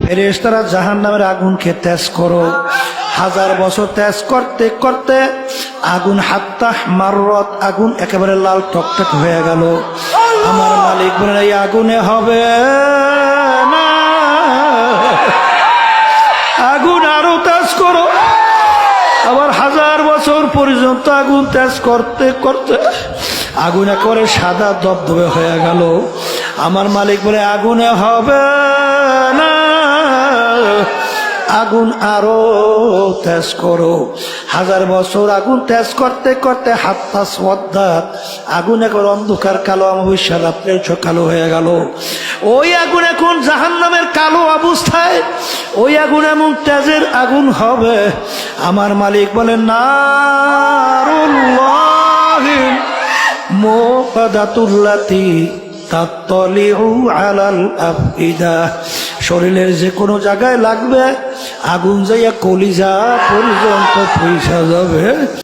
ফেরেশতারা জাহান্নামের আগুনকে তেজ করো। 1000 বছর তেজ করতে করতে আগুন হাত্তা মাররত, আগুন একেবারে লাল টকটক হয়ে গেল। আমার মালিক বলেন এই আগুনে হবে না, আগুন আরো তেজ করো। আবার 1000 বছর পর্যন্ত আগুন তেজ করতে করতে আগুন একেবারে সাদা দবদবে হয়ে গেল। আমার মালিক বলে আগুনে হবে না, আগুন আরো তেজ করো। 1000 বছর আগুন তেজ করতে করতে হাত্তা সওয়াদাত, আগুন এখন অন্ধকার কালো অমাবস্যা রাত্রে কালো হয়ে গেল। ওই আগুন এখন জাহান্নামের কালো অবস্থায়, ওই আগুন এমন তেজের আগুন হবে। আমার মালিক বলেন নারুল্লাহি মুকাদাতুল্লাতি তাত্তালিউ আলাল আফইদা, শরীরের যে কোনো জায়গায় লাগবে আগুন যাইয়া কলিজা পর্যন্ত পৌঁছা যাবে।